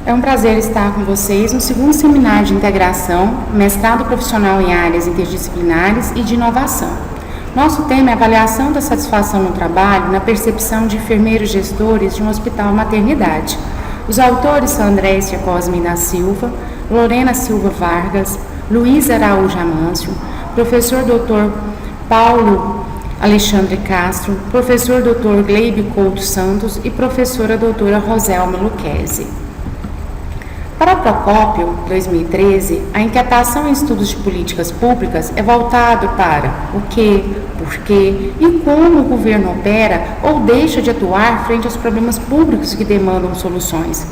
É um prazer estar com vocês no segundo seminário de integração, mestrado profissional em áreas interdisciplinares e de inovação. Nosso tema é avaliação da satisfação no trabalho na percepção de enfermeiros gestores de um hospital maternidade. Os autores são Andrécia Cosme da Silva, Lorena Silva Vargas, Luiz Araújo Amâncio, professor Dr. Paulo Alexandre Castro, professor Dr. Gleibe Couto Santos e professora doutora Roselma Lucchesi. Para Procópio, 2013, a inquietação em estudos de políticas públicas é voltado para o que, por quê e como o governo opera ou deixa de atuar frente aos problemas públicos que demandam soluções.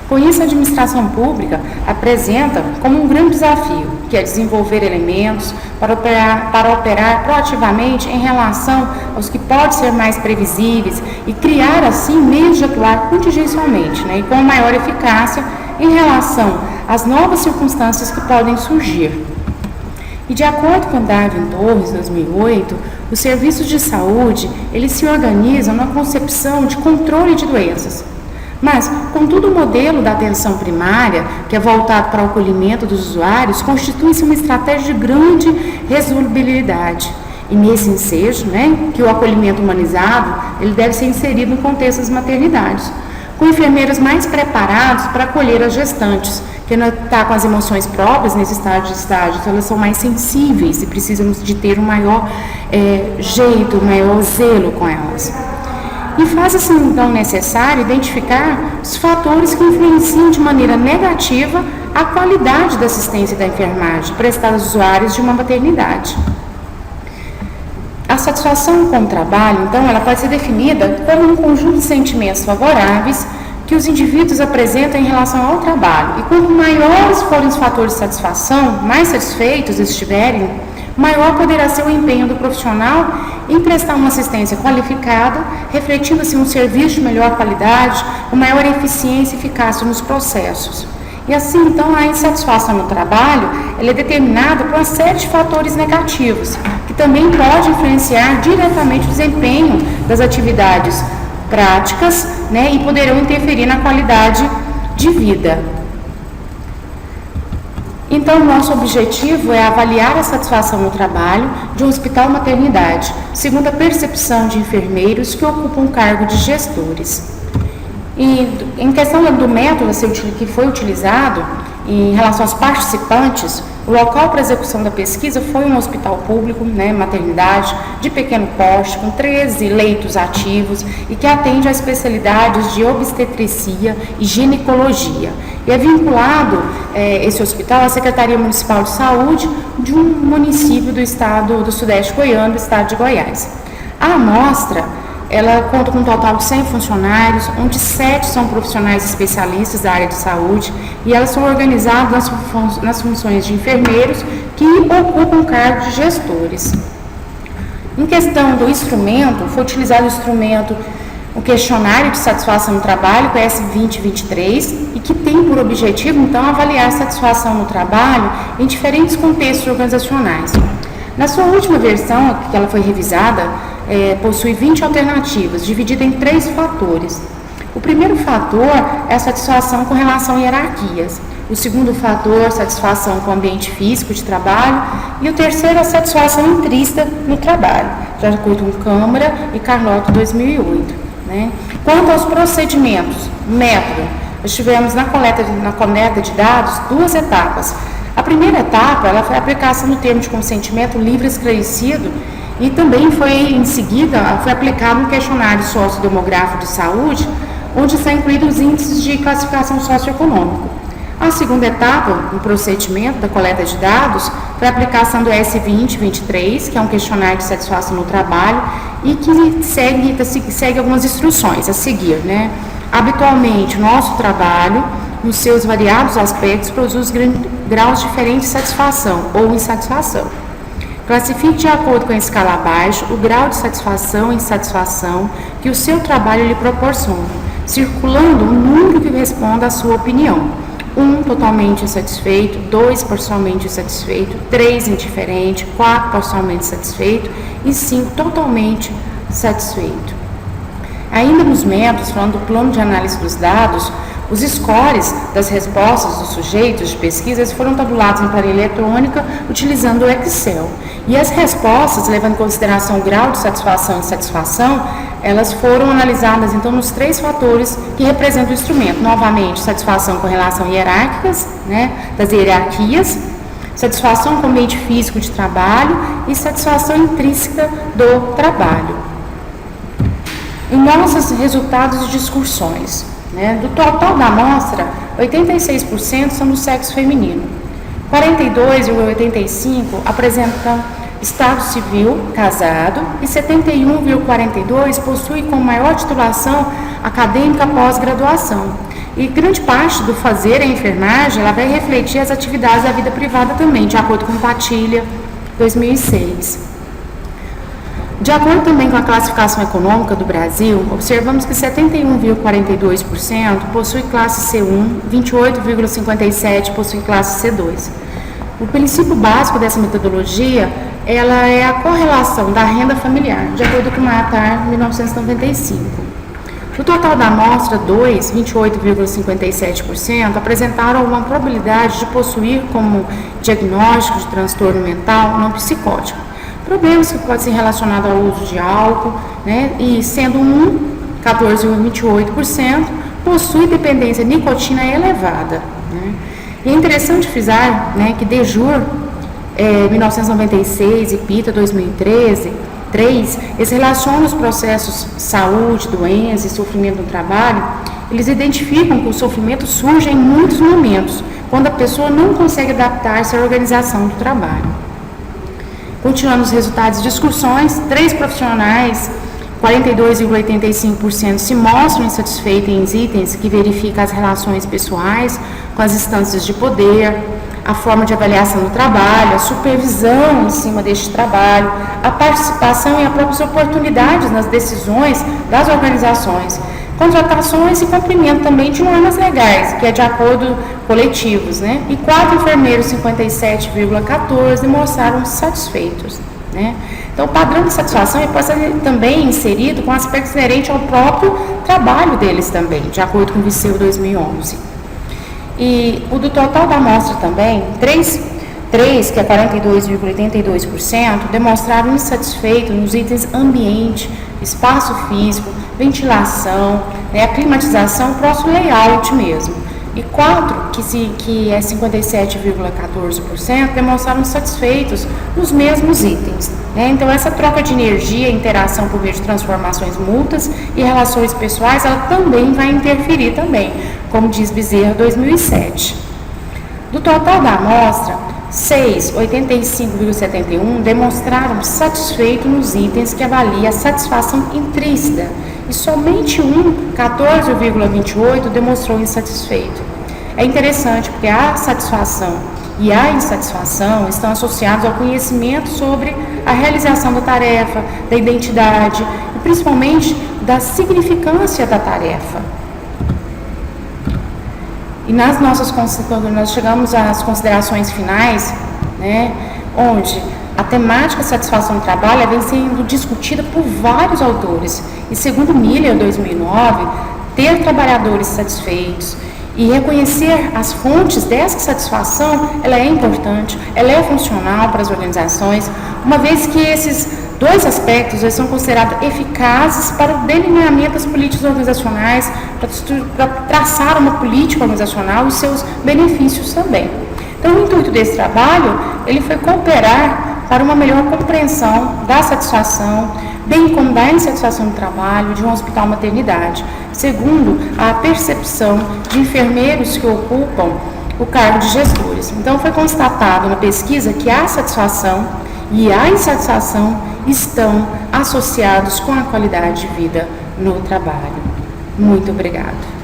Com isso, a administração pública apresenta como um grande desafio, que é desenvolver elementos para operar proativamente em relação aos que podem ser mais previsíveis e criar, assim, meios de atuar contingencialmente, e com maior eficácia em relação às novas circunstâncias que podem surgir. E de acordo com Darwin Torres, 2008, os serviços de saúde, eles se organizam na concepção de controle de doenças. Mas, contudo, o modelo da atenção primária, que é voltado para o acolhimento dos usuários, constitui-se uma estratégia de grande resolubilidade. E nesse ensejo, que o acolhimento humanizado, ele deve ser inserido no contexto das maternidades, com enfermeiros mais preparados para acolher as gestantes, que não está com as emoções próprias nesse estágio, então elas são mais sensíveis e precisam de ter um maior jeito, um maior zelo com elas. E faz-se então necessário identificar os fatores que influenciam de maneira negativa a qualidade da assistência da enfermagem prestada aos usuários de uma maternidade. A satisfação com o trabalho, então, ela pode ser definida como um conjunto de sentimentos favoráveis que os indivíduos apresentam em relação ao trabalho. E quanto maiores forem os fatores de satisfação, mais satisfeitos estiverem, maior poderá ser o empenho do profissional em prestar uma assistência qualificada, refletindo assim um serviço de melhor qualidade, com maior eficiência e eficácia nos processos. E assim, então, a insatisfação no trabalho ela é determinada por uma série de fatores negativos, que também pode influenciar diretamente o desempenho das atividades práticas, e poderão interferir na qualidade de vida. Então, nosso objetivo é avaliar a satisfação no trabalho de um hospital maternidade, segundo a percepção de enfermeiros que ocupam o cargo de gestores. E em questão do método que foi utilizado, em relação aos participantes, o local para execução da pesquisa foi um hospital público, maternidade, de pequeno porte, com 13 leitos ativos e que atende a especialidades de obstetricia e ginecologia. E é vinculado esse hospital à Secretaria Municipal de Saúde de um município do estado do Sudeste Goiano, do estado de Goiás. A amostra ela conta com um total de 100 funcionários, onde 7 são profissionais especialistas da área de saúde e elas são organizadas nas funções de enfermeiros que ocupam cargo de gestores. Em questão do instrumento, foi utilizado o questionário de satisfação no trabalho, o S2023, e que tem por objetivo, então, avaliar a satisfação no trabalho em diferentes contextos organizacionais. Na sua última versão, que ela foi revisada, possui 20 alternativas, dividida em 3 fatores. O primeiro fator é a satisfação com relação a hierarquias. O segundo fator, satisfação com o ambiente físico de trabalho. E o terceiro, a satisfação intrínseca no trabalho, de acordo com Câmara e Carlotto, 2008. Quanto aos procedimentos, método, nós tivemos na coleta de dados 2 etapas. A primeira etapa ela foi a aplicação do termo de consentimento livre e esclarecido e também em seguida, foi aplicado um questionário sociodemográfico de saúde, onde são incluídos os índices de classificação socioeconômica. A segunda etapa, no procedimento da coleta de dados, foi a aplicação do S2023, que é um questionário de satisfação no trabalho e que segue algumas instruções a seguir, Habitualmente, o nosso trabalho, nos seus variados aspectos, produz graus diferentes de satisfação ou insatisfação. Classifique de acordo com a escala abaixo o grau de satisfação e insatisfação que o seu trabalho lhe proporciona, circulando um número que responda à sua opinião. 1, totalmente insatisfeito, 2, parcialmente insatisfeito, 3, indiferente, 4, parcialmente satisfeito e 5, totalmente satisfeito. Ainda nos métodos, falando do plano de análise dos dados, Os scores das respostas dos sujeitos de pesquisa foram tabulados em planilha eletrônica utilizando o Excel. E as respostas, levando em consideração o grau de satisfação e insatisfação, elas foram analisadas então nos 3 fatores que representam o instrumento. Novamente, satisfação com relação hierárquicas, das hierarquias, satisfação com o ambiente físico de trabalho e satisfação intrínseca do trabalho. Em nossos resultados de discussões, do total da amostra, 86% são do sexo feminino, 42,85% apresentam estado civil, casado, e 71,42% possui com maior titulação acadêmica pós-graduação. E grande parte do fazer em enfermagem, ela vai refletir as atividades da vida privada também, de acordo com Patilha 2006. De acordo também com a classificação econômica do Brasil, observamos que 71,42% possui classe C1, 28,57% possui classe C2. O princípio básico dessa metodologia, ela é a correlação da renda familiar, de acordo com Matar, 1995. No total da amostra, 28,57% apresentaram uma probabilidade de possuir como diagnóstico de transtorno mental não psicótico. Problemas que podem ser relacionados ao uso de álcool, e sendo 14,28%, possui dependência de nicotina elevada. E é interessante frisar que DEJUR 1996 e PITA 2013, eles relacionam os processos saúde, doença e sofrimento no trabalho, eles identificam que o sofrimento surge em muitos momentos, quando a pessoa não consegue adaptar-se à organização do trabalho. Continuando os resultados de discussões, 3 profissionais, 42,85% se mostram insatisfeitos em itens que verificam as relações pessoais com as instâncias de poder, a forma de avaliação do trabalho, a supervisão em cima deste trabalho, a participação e as próprias oportunidades nas decisões das organizações, contratações e cumprimento também de normas legais, que é de acordo coletivos, E 4 enfermeiros, 57,14%, demonstraram satisfeitos, Então, o padrão de satisfação pode ser também inserido com aspectos inerentes ao próprio trabalho deles também, de acordo com o Viseu 2011. E o do total da amostra também, 3, que é 42,82%, demonstraram insatisfeito nos itens ambiente, espaço físico, ventilação, a climatização, o próximo layout mesmo. E 4, que é 57,14%, demonstraram satisfeitos nos mesmos itens. Então, essa troca de energia, interação por meio de transformações mútuas e relações pessoais, ela também vai interferir também, como diz Bezerra 2007. Do total da amostra, 6, 85,71%, demonstraram satisfeito nos itens que avalia a satisfação intrínseca, e somente 14,28%, demonstrou insatisfeito. É interessante porque a satisfação e a insatisfação estão associados ao conhecimento sobre a realização da tarefa, da identidade e principalmente da significância da tarefa. E nas nossas nós chegamos às considerações finais, onde a temática satisfação do trabalho vem sendo discutida por vários autores. E segundo Miller, 2009, ter trabalhadores satisfeitos e reconhecer as fontes dessa satisfação, ela é importante, ela é funcional para as organizações, uma vez que esses 2 aspectos eles são considerados eficazes para o delineamento das políticas organizacionais, para traçar uma política organizacional e seus benefícios também. Então, o intuito desse trabalho, ele foi cooperar para uma melhor compreensão da satisfação, bem como da insatisfação do trabalho de um hospital maternidade, segundo a percepção de enfermeiros que ocupam o cargo de gestores. Então, foi constatado na pesquisa que a satisfação e a insatisfação estão associados com a qualidade de vida no trabalho. Muito obrigada.